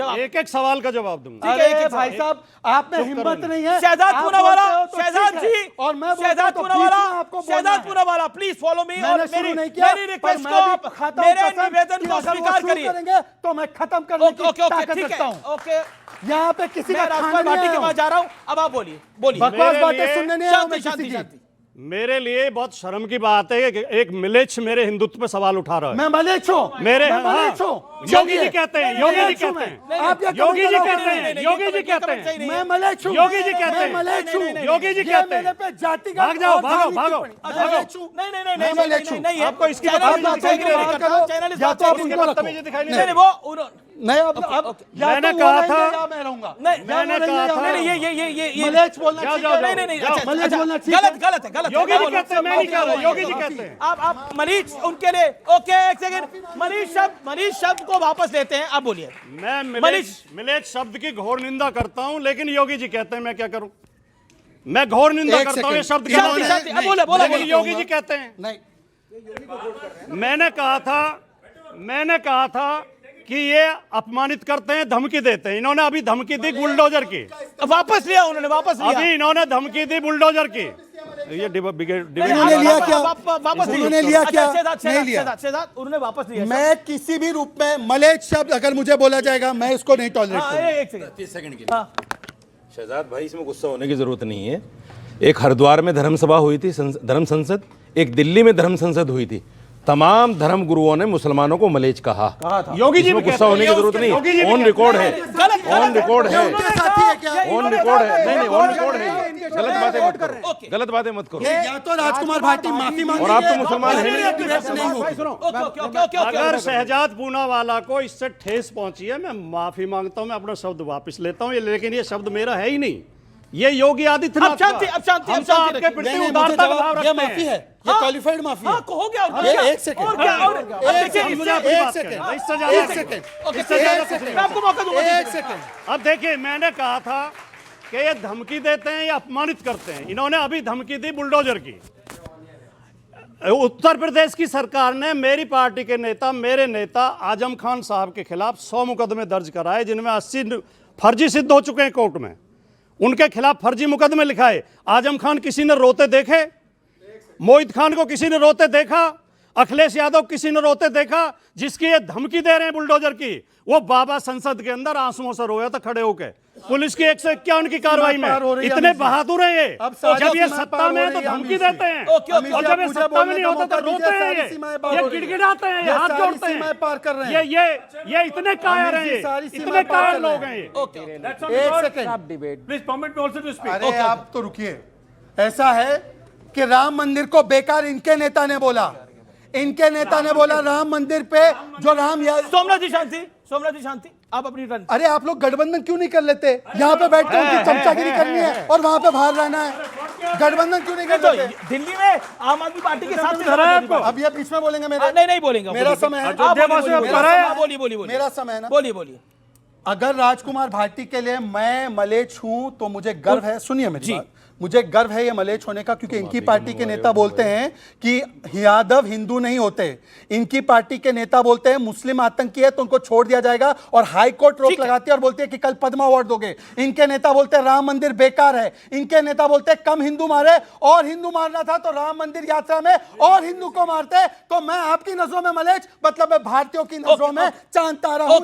एक एक सवाल का जवाब दूंगा। अरे भाई साहब, आप में हिम्मत नहीं है। शहजाद पूनावाला, शहजाद जी, और मैं Shehzad Poonawalla, please follow me और मेरी रिक्वेस्ट को आप मेरे निवेदन को स्वीकार करिए। तो मैं खत्म करने की ताकत रखता हूं। ओके, यहाँ पे किसी का राष्ट्रवादी पार्टी के पास जा रहा हूं, अब आप बोलिए। बकवास बातें सुनने नहीं आया मैं किसी की। मेरे लिए बहुत शर्म की बात है कि एक मिलेच्छ मेरे हिंदुत्व पे सवाल उठा रहा है। मैं मलेच्छ हूं, मेरे मलेच्छ हूं। योगी जी कहते हैं, योगी जी कहते हैं, आप योगी जी कहते हैं, योगी जी कहते हैं, मैं मलेच्छ हूं, योगी जी कहते हैं, मलेच्छ हूं, योगी जी कहते हैं। मेरे पे जाति का भाग जाओ, भागो, भागो, नहीं, आपको इसकी आप तो आप उनको रखो। नहीं, अब मैंने कहा था, मैं रहूंगा। मैंने कहा था, मलेच्छ बोलना ठीक है। मलेच्छ बोलना ठीक है। गलत है। योगी जी कहते हैं, मैं नहीं कह रहा, योगी जी कहते हैं। आप मनीष उनके लिए, ओके एक सेकंड, मनीष शब्द को वापस लेते हैं, आप बोलिए। मैं मिलेच्छ शब्द की घोर निंदा करता हूं, लेकिन योगी जी कहते हैं, मैं क्या करूं? मैं घोर निंदा करता हूं ये शब्द की। योगी जी कहते हैं। मैंने कहा था कि ये अपमानित करते हैं, धमकी देते हैं। इन्होंने अभी धमकी दी बुलडोजर की, वापस लिया उन्होंने, वापस लिया। अभी इन्होंने धमकी दी बुलडोजर की। ये उन्होंने लिया क्या? वापस उन्होंने लिया क्या? नहीं लिया। उन्होंने वापस लिया। मैं किसी भी रूप में मलेच्छ शब्द अगर मुझे बोला जाएगा, मैं इसको नहीं टॉलरेट करूंगा। एक सेकंड, 30 सेकंड के लिए। शहजाद भाई, इसमें गुस्सा होने की जरूरत नहीं है। एक हरिद्वार में धर्म सभा हुई थी, धर्म संसद, एक दिल्ली में धर्म संसद हुई थी। तमाम धर्म गुरुओं ने मुसलमानों को मलेच्छ कहा था। योगी जी गुस्सा होने की जरूरत नहीं, ऑन रिकॉर्ड है, ऑन रिकॉर्ड है, ऑन रिकॉर्ड है। नहीं, ऑन रिकॉर्ड है। गलत बातें मत करो, गलत बातें मत करो। या तो राजकुमार भाटी माफी मांगे, और आप तो मुसलमान हैं नहीं। अगर शहजाद पूनावाला को इससे ठेस पहुंची है, मैं माफी मांगता हूं, मैं अपना शब्द वापस लेता हूं, लेकिन ये शब्द मेरा है ही नहीं। ये योगी आदित्यनाथ अब शांति आपके प्रति उदारता का भाव रखते हैं। माफी है, ये क्वालिफाइड माफी है। हो गया। एक सेकंड, और क्या? और एक सेकंड। अब देखिए, मैंने कहा था कि ये धमकी देते हैं या अपमानित करते हैं। इन्होंने अभी धमकी दी बुलडोजर की। उत्तर प्रदेश की सरकार ने मेरी पार्टी के नेता, मेरे नेता आजम खान साहब के खिलाफ 100 मुकदमे दर्ज कराए, जिनमें 80 फर्जी सिद्ध हो चुके हैं कोर्ट में। उनके खिलाफ फर्जी मुकदमे लिखाए। आजम खान किसी ने रोते देखे? मोहित खान को किसी ने रोते देखा? अखिलेश यादव किसी ने रोते देखा? जिसकी ये धमकी दे रहे हैं बुलडोजर की, वो बाबा संसद के अंदर आंसुओं से रोया था खड़े होकर। पुलिस की 151 की कार्रवाई में इतने बहादुर हैं ये। जब ये सत्ता में है तो धमकी देते हैं, और जब ये सत्ता में नहीं होता तो रोते हैं। ये गिड़गिड़ाते हैं, ये हाथ जोड़ते हैं। ये इतने कायर हैं, इतने कायर लोग हैं ये। एक second, please permit me also to speak. अरे आप तो रुकिए। ऐसा है कि राम मंदिर को बेकार इनके नेता ने बोला, राम मंदिर पे जो राम। सोमनाथ जी शांति, आप अपनी टर्न। अरे आप लोग गठबंधन क्यों नहीं कर लेते? यहाँ पे बैठ के उनकी चमचागिरी करनी है और वहाँ पे बाहर रहना है। गठबंधन क्यों नहीं कर लेते? दिल्ली में आम आदमी पार्टी के साथ अब ये बीच में बोलेंगे मेरे? नहीं बोलेंगे, मेरा समय है, बोलिए मेरा समय है ना, बोलिए। अगर राजकुमार भाटी के लिए मैं मलेच्छ हूं तो मुझे गर्व है। सुनिए मेरी बात, मुझे गर्व है ये मलेच्छ होने का, क्योंकि इनकी पार्टी के नेता बोलते हैं कि यादव हिंदू नहीं होते। इनकी पार्टी के नेता बोलते हैं मुस्लिम आतंकी है तो उनको छोड़ दिया जाएगा, और हाई कोर्ट रोक लगाती है और बोलती है कि कल पद्मा अवार्ड दोगे। इनके नेता बोलते हैं राम मंदिर बेकार है। इनके नेता बोलते हैं कम हिंदू मारे, और हिंदू मारना था तो राम मंदिर यात्रा में और हिंदू को मारते। तो मैं आपकी नजरों में मलेच्छ, मतलब मैं भारतीयों की नजरों में चांद तारा हूं।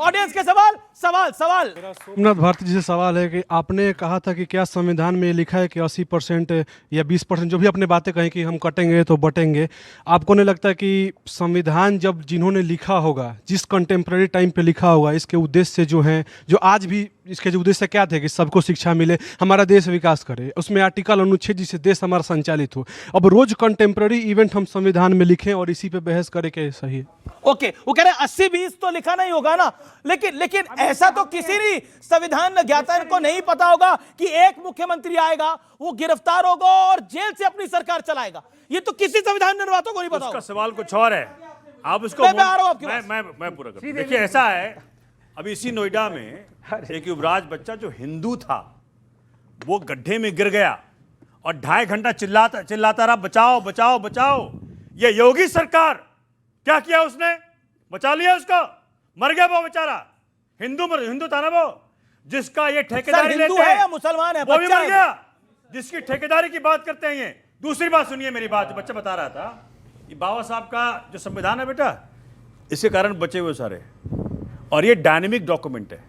ऑडियंस के सवाल। सोमनाथ भारती जी से सवाल है कि आपने कहा था कि क्या संविधान में लिखा है कि 80% या 20% जो भी अपने बातें कहें कि हम कटेंगे तो बटेंगे, आपको नहीं लगता कि संविधान जब जिन्होंने लिखा होगा, जिस कंटेम्प्रेरी टाइम पे लिखा होगा, इसके उद्देश्य जो हैं, जो आज भी इसके जो उद्देश्य क्या थे कि सबको शिक्षा मिले, हमारा देश विकास करे, उसमें आर्टिकल अनुच्छेद जिससे देश हमारा संचालित हो। अब रोज कंटेम्प्रेरी इवेंट हम संविधान में लिखें और इसी पे बहस करें, क्या सही है? ओके, वो कह रहे हैं 80-20 तो लिखा नहीं होगा ना, लेकिन ऐसा तो किसी भी संविधान ज्ञाता को नहीं पता होगा कि एक मुख्यमंत्री आएगा, वो गिरफ्तार होगा और जेल से अपनी सरकार चलाएगा। ये तो किसी संविधान निर्माता को नहीं पता। उसका सवाल कुछ और है, आप उसको मैं आ रहा हूं आपके पास। मैं पूरा कर। देखिए, ऐसा है, अभी इसी नोएडा में एक युवराज बच्चा जो हिंदू था, वो गड्ढे में गिर गया और 2.5 घंटा चिल्लाता रहा, बचाओ बचाओ बचाओ। ये योगी सरकार क्या किया? उसने बचा लिया उसको, मर गया वो बेचारा। हिंदू था ना वो, जिसका ये ठेकेदारी हिंदू लेते है हैं, या मुसलमान है? वो भी बच्चा मर है गया, जिसकी ठेकेदारी की बात करते हैं ये। दूसरी बात सुनिए मेरी बात, बच्चा बता रहा था, ये बाबा साहब का जो संविधान है बेटा, इसके कारण बचे हुए सारे, और ये डायनेमिक डॉक्यूमेंट है।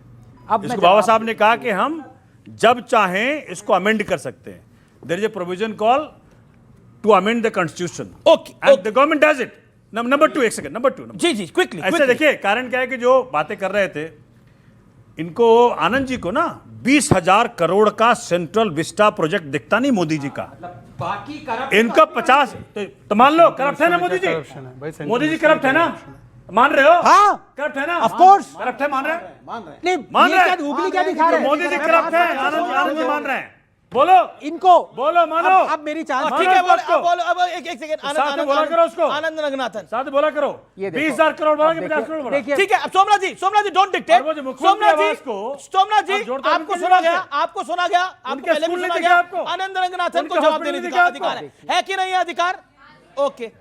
अब इसको बाबा साहब ने कहा कि हम जब चाहें इसको अमेंड कर सकते हैं। There is a provision call to amend the constitution, okay, and the government does it. Number 2, एक सेकंड, नंबर 2 जी जी, क्विकली ऐसे देखिए, कारण क्या है कि जो बातें कर रहे थे, इनको आनंद जी को ना 20,000 करोड़ का सेंट्रल विस्टा प्रोजेक्ट दिखता नहीं मोदी जी का, बाकी करप्ट इनको 50 तो मान लो करप्ट है ना मोदी जी, मोदी जी करप्ट है ना, मान रहे हो? हाँ। करप्ट है ना, Of course। करप्ट है, मान रहे हैं? नहीं, मान ये रहे क्या हैं? उंगली क्या दिखा रहे तो हैं? मोदी जी करप्ट है, आनंद जी मान रहे हैं, बोलो इनको बोलो, मानो। अब मेरी चांस ठीक है, मानो इसको। बोलो अब एक सेकंड, साथ में बोला करो उसको। आनंद रंगनाथन। साथ में बोला करो, ये देखो। 20,000 करोड़ बोला कि अब 50 करोड़ बोला? देखिए, ठीक है, अब सोमनाथ जी डोंट डिक्टेट। और वो जो मुख्यमंत्री आवास को सोमनाथ जी आप जोड़ते आपको उनके सुना लिए गया, क्या? आपको सुना गया, आपको उनके पहले भी स्कूल सुना नहीं गया। दिखा आपको? आनंद रंगनाथन को उनके जवाब हॉस्पिटल देने नहीं का दिखा अधिकार है कि नहीं अधिकार? ओके,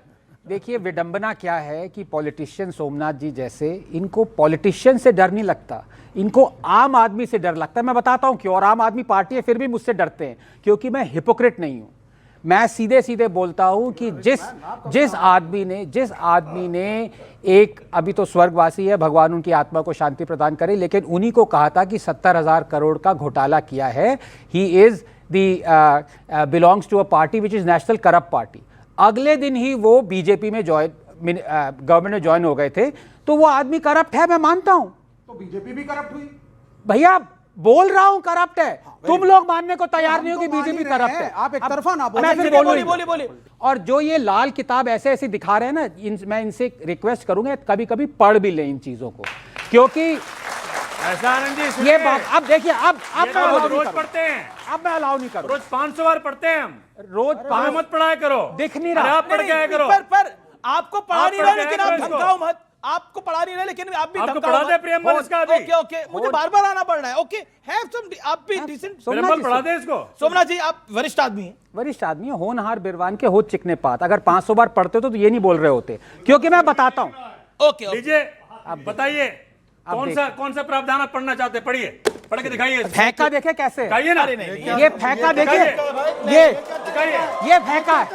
देखिए विडंबना क्या है कि पॉलिटिशियन सोमनाथ जी जैसे, इनको पॉलिटिशियन से डर नहीं लगता, इनको आम आदमी से डर लगता है। मैं बताता हूं क्यों। और आम आदमी पार्टी है फिर भी मुझसे डरते हैं, क्योंकि मैं हिपोक्रेट नहीं हूं। मैं सीधे सीधे बोलता हूं कि जिस आदमी ने एक, अभी तो स्वर्गवासी है, भगवान उनकी आत्मा को शांति प्रदान करे, लेकिन उन्हीं को कहा था कि 70,000 करोड़ का घोटाला किया है। He is the belongs to a party which is national corrupt party. अगले दिन ही वो बीजेपी में गवर्नमेंट में ज्वाइन हो गए थे। तो वो आदमी करप्ट है, मैं मानता हूं। तो बीजेपी भी करप्ट हुई। भैया बोल रहा हूं करप्ट है, तुम लोग मानने को तैयार नहीं हो कि बीजेपी करप्ट है। आप एक तरफा ना मैं फिर बोलिए। और जो ये लाल किताब ऐसे ऐसे दिखा रहे हैं ना, मैं इनसे रिक्वेस्ट करूंगा कभी कभी पढ़ भी लें इन चीजों को, क्योंकि ऐसा आनंद जी ये सुनिए, बात अब देखिए, अब ये मैं अलाउ नहीं रोज करूंगा। पढ़ते हैं, अब मैं अलाउ नहीं करूंगा। रोज 500 बार पढ़ते हैं हम, रोज हमें 5 मत पढ़ाया करो। दिख नहीं अरे रहा। आप पढ़ के आया करो। पर आपको पढ़ा आप नहीं पढ़ रहे, के लेकिन आए आप करो धमकाओ मत। आपको पढ़ा नहीं रहे, लेकिन आप भी आपको धमकाओ पढ़ा मत। दे प्रियम्बल इसका अभी। ओके, मुझे बार-बार आना पड़ रहा है। ओके, हैव सम, आप भी डिसेंट। प्रियम्बल पढ़ा दे इसको। सोमनाथ जी आप वरिष्ठ आदमी हैं। वरिष्ठ आदमी है, होनहार बिरवान के होत चिकने पात। अगर 500 बार पढ़ते तो ये नहीं बोल रहे होते, क्योंकि मैं बताता हूं। ओके, लीजिए, बताइए कौन सा प्रावधान आप पढ़ना चाहते हैं? पढ़िए, पढ़ के दिखाइए। फेंका देखे कैसे, दिखाइए ना, ये फेंका देखिए, दिखाइए, ये फेंका है।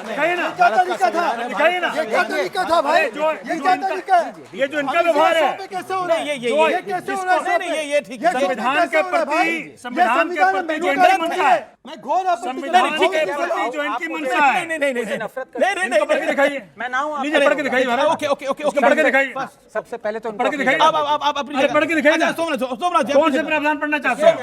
दिखाइए ना, तरीका था, दिखाइए ना। ये क्या तरीका था भाई? ये क्या तरीका है? ये जो इनका व्यवहार है, कैसे हो रहा है? ये कैसे हो रहा है? नहीं, ये ठीक है। संविधान के प्रति, संविधान के प्रति जो इनकी मंशा है, मैं घोर संविधान के प्रति जो इनकी मंशा है, नहीं, पढ़ के दिखाइए। मैं ना हूं, लीजिए, पढ़ के दिखाइए महाराज। ओके, पढ़ के दिखाइए, सबसे पहले तो पढ़ के दिखाइए। आप अपनी अरे पढ़ के दिखाइए ना। सोमनाथ जी कौन से प्रावधान पढ़ना चाहते हैं?